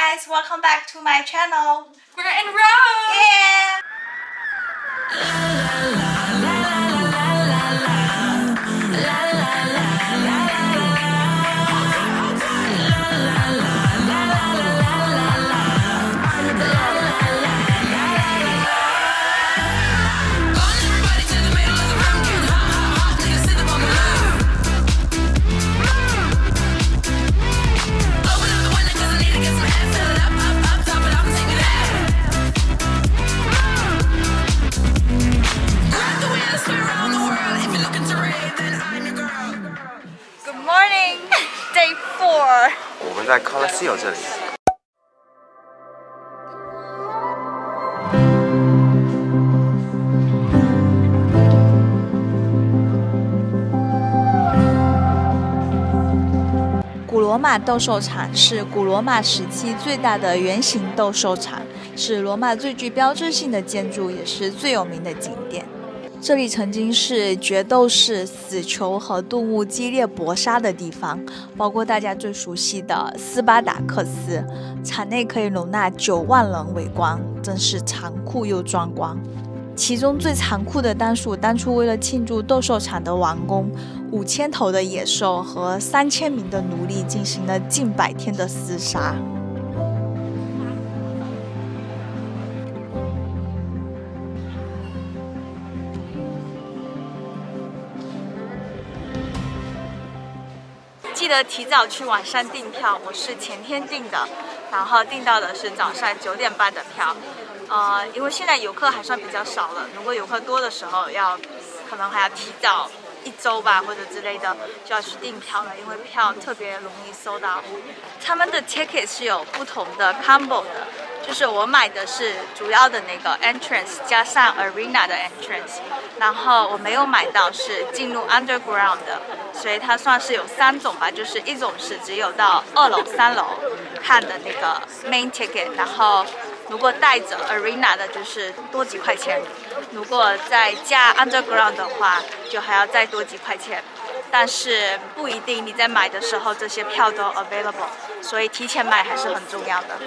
guys, welcome back to my channel. We're in Rome! Yeah! Good morning, day 4. 我们在 Colosseo 这里。古罗马斗兽场是古罗马时期最大的圆形斗兽场，是罗马最具标志性的建筑，也是最有名的景点。这里曾经是决斗士、死囚和动物激烈搏杀的地方，包括大家最熟悉的斯巴达克斯。场内可以容纳9万人围观，真是残酷又壮观。其中最残酷的当属当初为了庆祝斗兽场的完工，5000头的野兽和3000名的奴隶进行了近100天的厮杀。记得提早去网上订票，我是前天订的，然后订到的是早上9点半的票。因为现在游客还算比较少了，如果游客多的时候可能还要提早1周吧，或者之类的就要去订票了，因为票特别容易搜到。他们的 ticket 是有不同的 combo 的，就是我买的是主要的那个 entrance 加上 arena 的 entrance， 然后我没有买到是进入 underground 的，所以它算是有3种吧，就是一种是只有到2楼、3楼看的那个 main ticket， 然后如果带着 arena 的就是多几块钱，如果再加 underground 的话就还要再多几块钱，但是不一定你在买的时候这些票都 available， 所以提前买还是很重要的。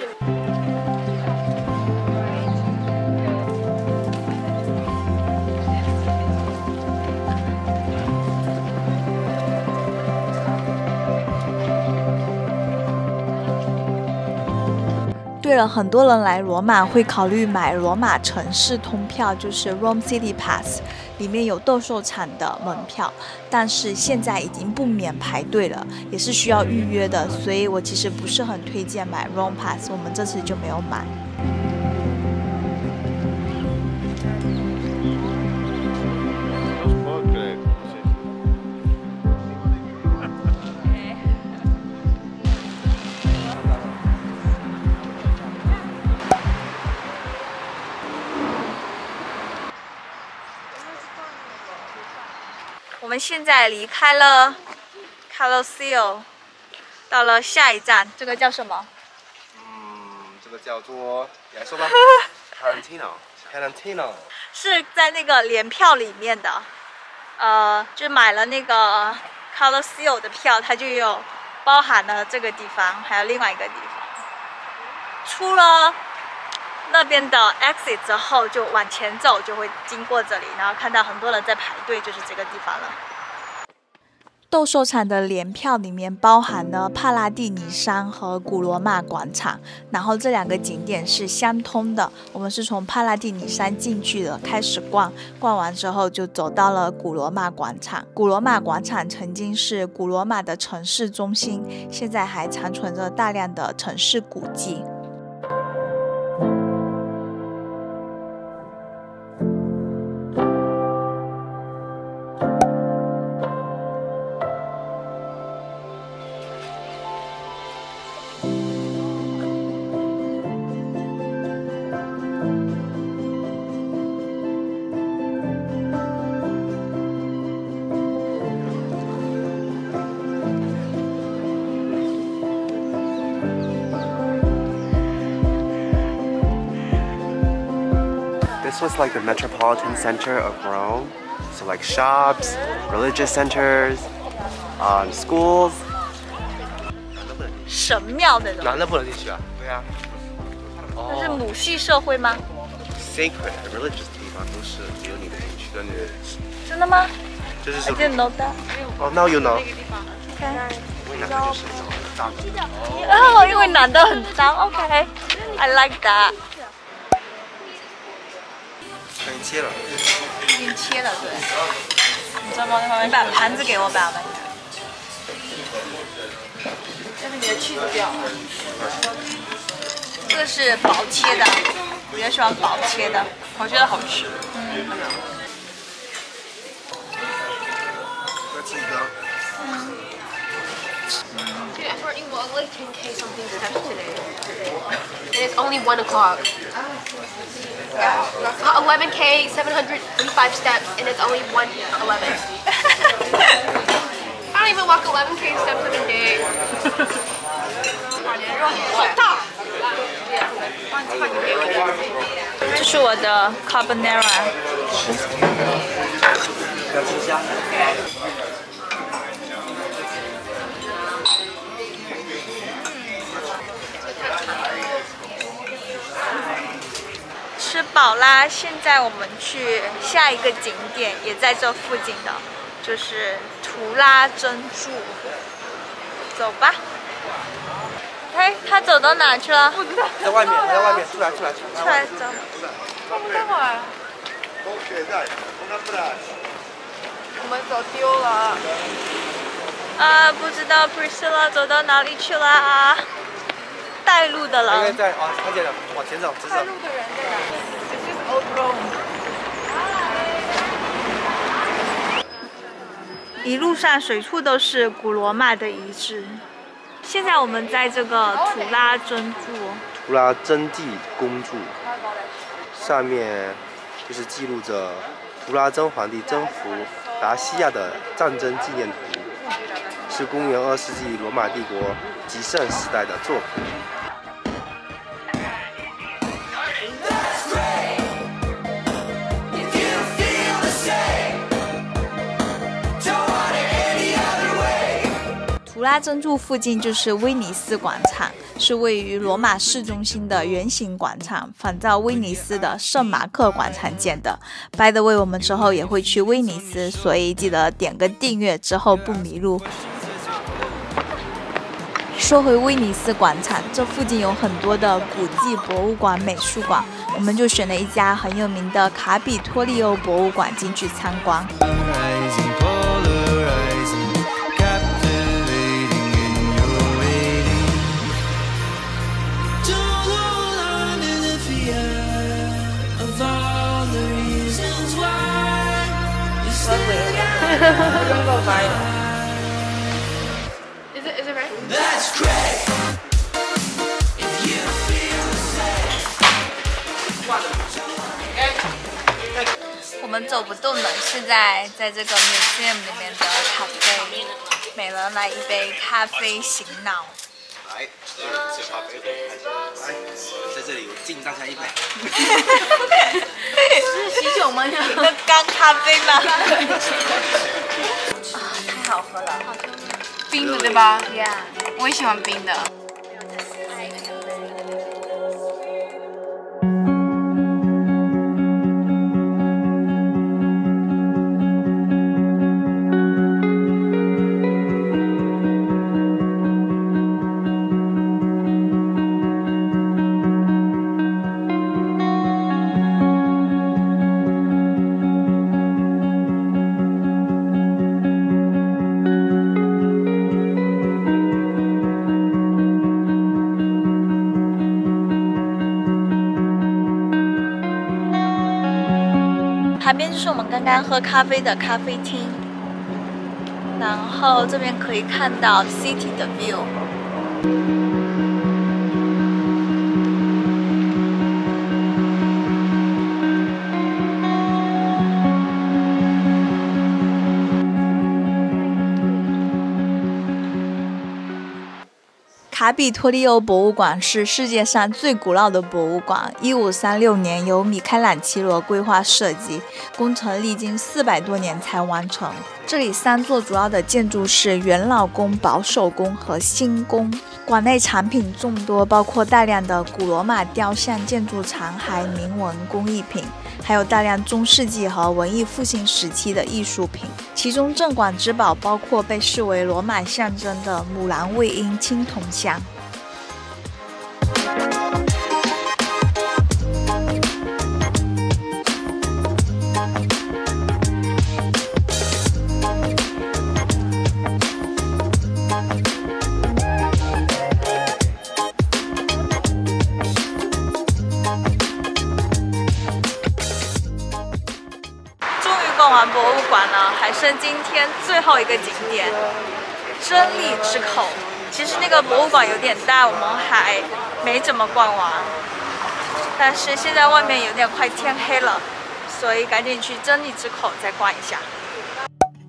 对了，很多人来罗马会考虑买罗马城市通票，就是 Rome City Pass， 里面有斗兽场的门票，但是现在已经不免排队了，也是需要预约的，所以我其实不是很推荐买 Rome Pass， 我们这次就没有买。我们现在离开了 Colosseo， 到了下一站，这个叫什么？这个叫做，你来说吧。Palantino 是在那个联票里面的，就买了那个 Colosseo 的票，它就有包含了这个地方，还有另外一个地方。出了那边的 exit 之后，就往前走，就会经过这里，然后看到很多人在排队，就是这个地方了。斗兽场的联票里面包含了帕拉蒂尼山和古罗马广场，然后这2个景点是相通的。我们是从帕拉蒂尼山进去的，开始逛完之后就走到了古罗马广场。古罗马广场曾经是古罗马的城市中心，现在还残存着大量的城市古迹。This was like the metropolitan center of Rome, so like shops, religious centers, schools. 神庙的人。男的不能进去啊？对啊那是母系社会吗？ ，sacred religious 地方都是只有女的进去，跟女的。真的吗就是 ？I didn't know that. 哦，now you know。 Okay. 因为男的就是那种很脏的。哦，因为男的很脏。OK，I like that. 已经切了。已经切了，对。你知道吗？你把盘子给我吧，但是你的 cheese 掉了。这个是薄切的，我比较喜欢薄切的，我觉得好吃。再吃一个。Dude, I already walked like 10K something steps today. And it's only 1 o'clock. 11K, 735 steps, and it's only 1:11. I don't even walk 11K steps in a day. 好大！这是我的 carbonara。要吃虾。吃饱啦，现在我们去下一个景点，也在这附近的，就是图拉真柱。走吧。哎，他走到哪去了？不知道。在外面，在外面，出来，出来，出来走。我们待会儿。我们走丢了。啊，不知道 Priscilla 走到哪里去了。带路的人。应该在啊，看见了，往前走，直走。带路的人在哪 ？It's just old Rome. 一路上随处都是古罗马的遗址。现在我们在这个图拉真柱。图拉真谛公柱，上面就是记录着图拉真皇帝征服达西亚的战争纪念图，是公元2世纪罗马帝国极盛时代的作品。图拉真柱附近就是威尼斯广场，是位于罗马市中心的圆形广场，仿照威尼斯的圣马克广场建的。By the way， 我们之后也会去威尼斯，所以记得点个订阅，之后不迷路。说回威尼斯广场，这附近有很多的古迹博物馆、美术馆，我们就选了一家很有名的卡比托利欧博物馆进去参观。Is it right? That's great. If you feel the same. 我们走不动了，现在在这个 museum 里面的咖啡，每人来一杯咖啡醒脑。来，这咖啡，来，在这里我敬大家一杯。是喜酒吗？那干咖啡吗？啊，太好喝了，冰的对吧？ Yeah， 我也喜欢冰的。旁边就是我们刚刚喝咖啡的咖啡厅，然后这边可以看到 city 的 view。卡比托利欧博物馆是世界上最古老的博物馆，1536年由米开朗基罗规划设计，工程历经400多年才完成。这里3座主要的建筑是元老宫、保守宫和新宫。馆内产品众多，包括大量的古罗马雕像、建筑残骸、铭文、工艺品，还有大量中世纪和文艺复兴时期的艺术品。其中镇馆之宝包括被视为罗马象征的母狼卫鹰青铜像。逛完博物馆呢，还剩今天最后一个景点——真理之口。其实那个博物馆有点大，我们还没怎么逛完。但是现在外面有点快天黑了，所以赶紧去真理之口再逛一下。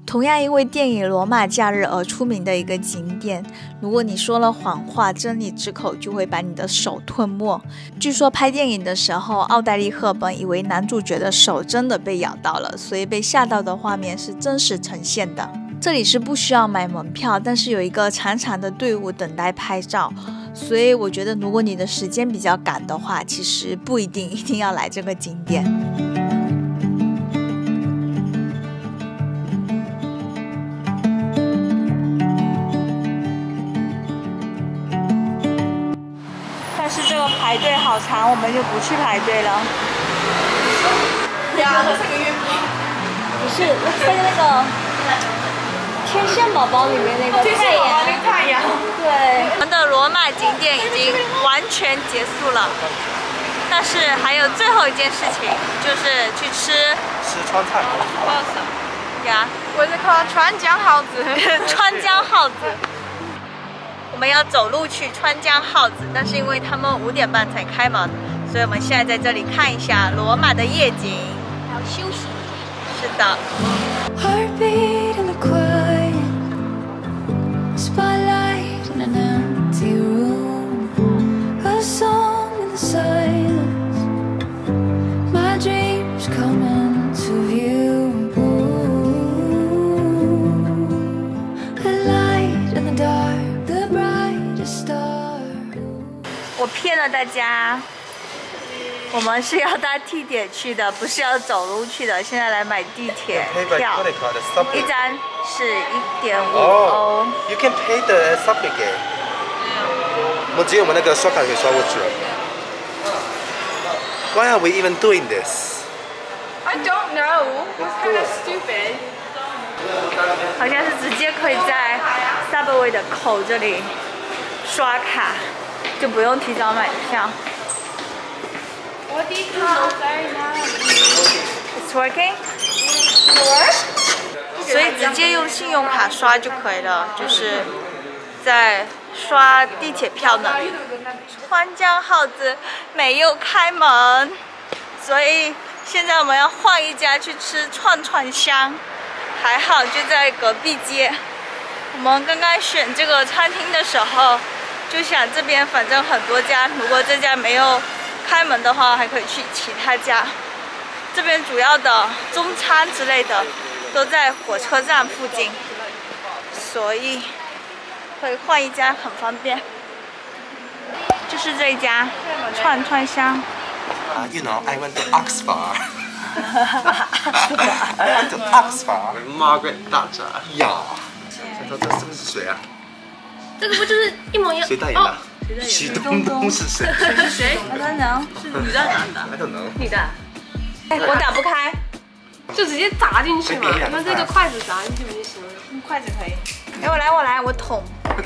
同样因为电影《罗马假日》而出名的一个景点，如果你说了谎话，真理之口就会把你的手吞没。据说拍电影的时候，奥黛丽·赫本以为男主角的手真的被咬到了，所以被吓到的画面是真实呈现的。这里是不需要买门票，但是有一个长长的队伍等待拍照，所以我觉得如果你的时间比较赶的话，其实不一定要来这个景点。是这个排队好长，我们就不去排队了。呀，这个月不是那个天线宝宝里面那个太阳。太阳。对，我们的罗马景点已经完全结束了，但是还有最后一件事情，就是去吃川菜。呀，我是靠川江耗子。川江耗子。我们要走路去川江耗子，但是因为他们5点半才开门，所以我们现在在这里看一下罗马的夜景，还要休息。是的。Heartbeat in the quiet, spotlight in an empty room, a song in the silence, my dreams come into view, a light in the dark, the brightest star. 我骗了大家。我们是要搭地铁去的，不是要走路去的。现在来买地铁票，一张是1.5欧。You can pay the subway game。我只有我们那个刷卡可以刷过去了。Why are we even doing this? I don't know. It's kind of stupid. 好像是直接可以在 Subway 的口这里刷卡，就不用提早买票。It's working? 所以直接用信用卡刷就可以了，就是在刷地铁票呢。川江耗子没有开门，所以现在我们要换一家去吃串串香，还好就在隔壁街。我们刚刚选这个餐厅的时候，就想这边反正很多家，如果这家没有开门的话，还可以去其他家。这边主要的中餐之类的都在火车站附近，所以可以换一家很方便。就是这一家串串香。You know, I went to Oxford. I went to Oxford with Margaret Thatcher. 呀，这是不是谁啊？这个不就是一模一样？谁代言的？许东东是谁？是谁？我在哪？是女的男的？ I don't know. 女的。我打不开，就直接砸进去嘛，用这个筷子砸进去不就行了？用筷子可以。哎，我来，我捅。对，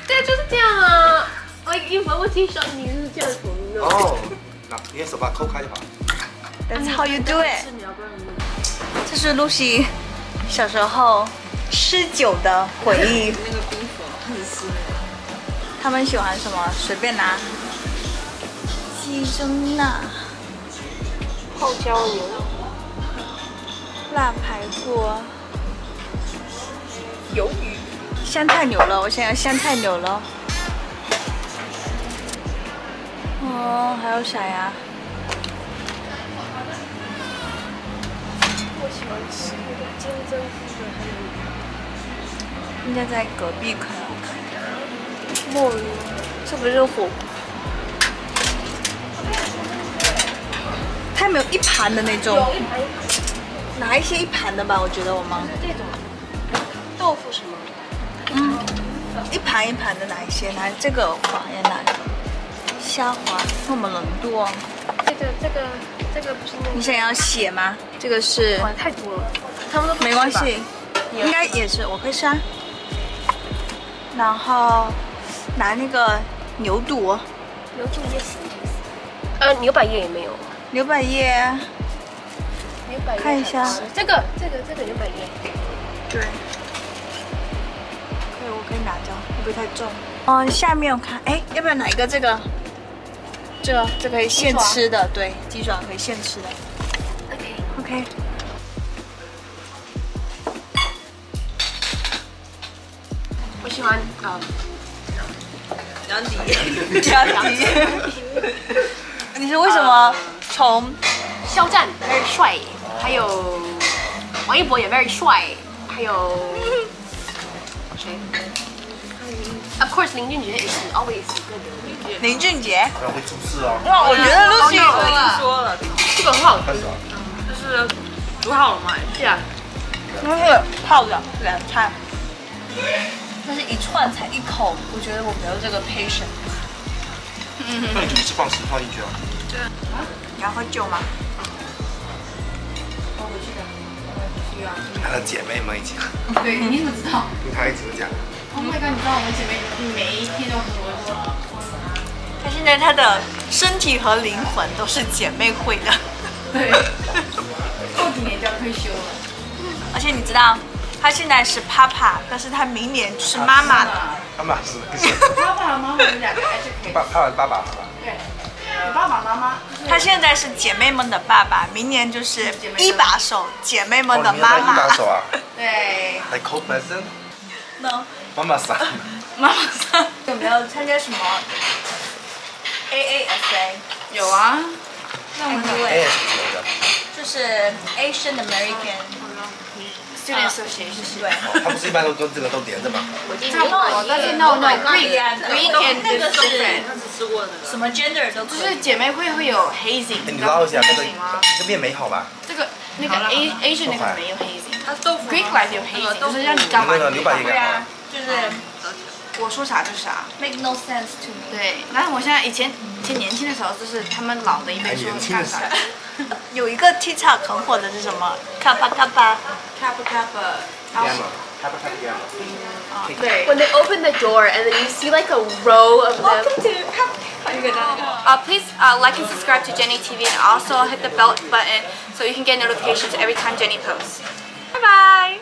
就是这样啊。Like if I was in shop， 你是这样捅的。哦，那你的手把它抠开就好。That's how you do it。这是露西小时候吃酒的回忆。那个冰粉很湿。他们喜欢什么？随便拿。鸡胗钠、泡椒牛、辣排骨、鱿鱼、香菜牛肉，我想要香菜牛肉。哦，还有啥呀？我喜欢吃那个金针菇的，应该在隔壁可能看到。墨鱼，这不是火锅？它有没有一盘的那种？有一盘拿一些一盘的吧，我觉得我们。这种豆腐什么？一盘一盘的拿一些，拿这个黄也拿。虾滑，那么冷度哦。这个不是那个。你想要血吗？这个是。哇，太多了，他们都不吃吧没关系，应该也是，我可以杀。然后拿那个牛肚，牛肚也行。牛百叶也没有。牛百叶，牛百叶看一下这个牛百叶。对，可以，我可以拿掉，会不会太重？嗯，下面我看，哎，要不要拿一个这个？这可以现吃的，对，鸡爪可以现吃的。OK。我喜欢凉迪，加迪。你是为什么从肖战 very 帅，还有王一博也 very 帅，还有谁？Of course， 林俊杰 is always good。林俊杰？不然会出事哦。哇，我觉得陆续说了，这个很好吃，就是煮好了嘛，是啊，就是泡的凉菜，但是一串才一口，我觉得我没有这个 patient。那你就一次放10放进去啊？对。你要喝酒吗？她的姐妹们一起喝，对，你怎么知道听她一直讲。 ？Oh my god！你知道我们姐妹每一天都喝。她现在她的身体和灵魂都是姐妹会的。对，过几年就要退休了。而且你知道，她现在是爸爸，但是她明年就是妈妈了。妈妈是爸爸和妈妈有两个 educate。爸爸好吧？对，有爸爸妈妈。她现在是姐妹们的爸爸，明年就是一把手姐妹们的妈妈。一把手啊对。 ？Like co-president？ No。 妈妈桑。妈妈桑有没有参加什么 AASA？ 有啊。那我们哎，是什么的？就是 Asian American Student Association。对。他不是一般都跟这个都连着吗？差不多，但是 no green and 那个 different。什么 gender 都就是姐妹会有 hazing。你捞一下那个，吗？这面没好吧？这个那个 Asian 那个没有 hazing。它豆腐 Greek life 有 hazing，就是让你干嘛？那个牛百叶对啊，就是我说啥就是啥。 make no sense to me。对，但是我现在以前年轻的时候，就是他们老的一辈说干啥。有一个 TikTok 很火的是什么？卡巴卡巴。Kappa Kappa。 对。When they open the door and then you see like a row of them. Please like and subscribe to Jenny TV and also hit the bell button so you can get notifications every time Jenny posts. Bye bye!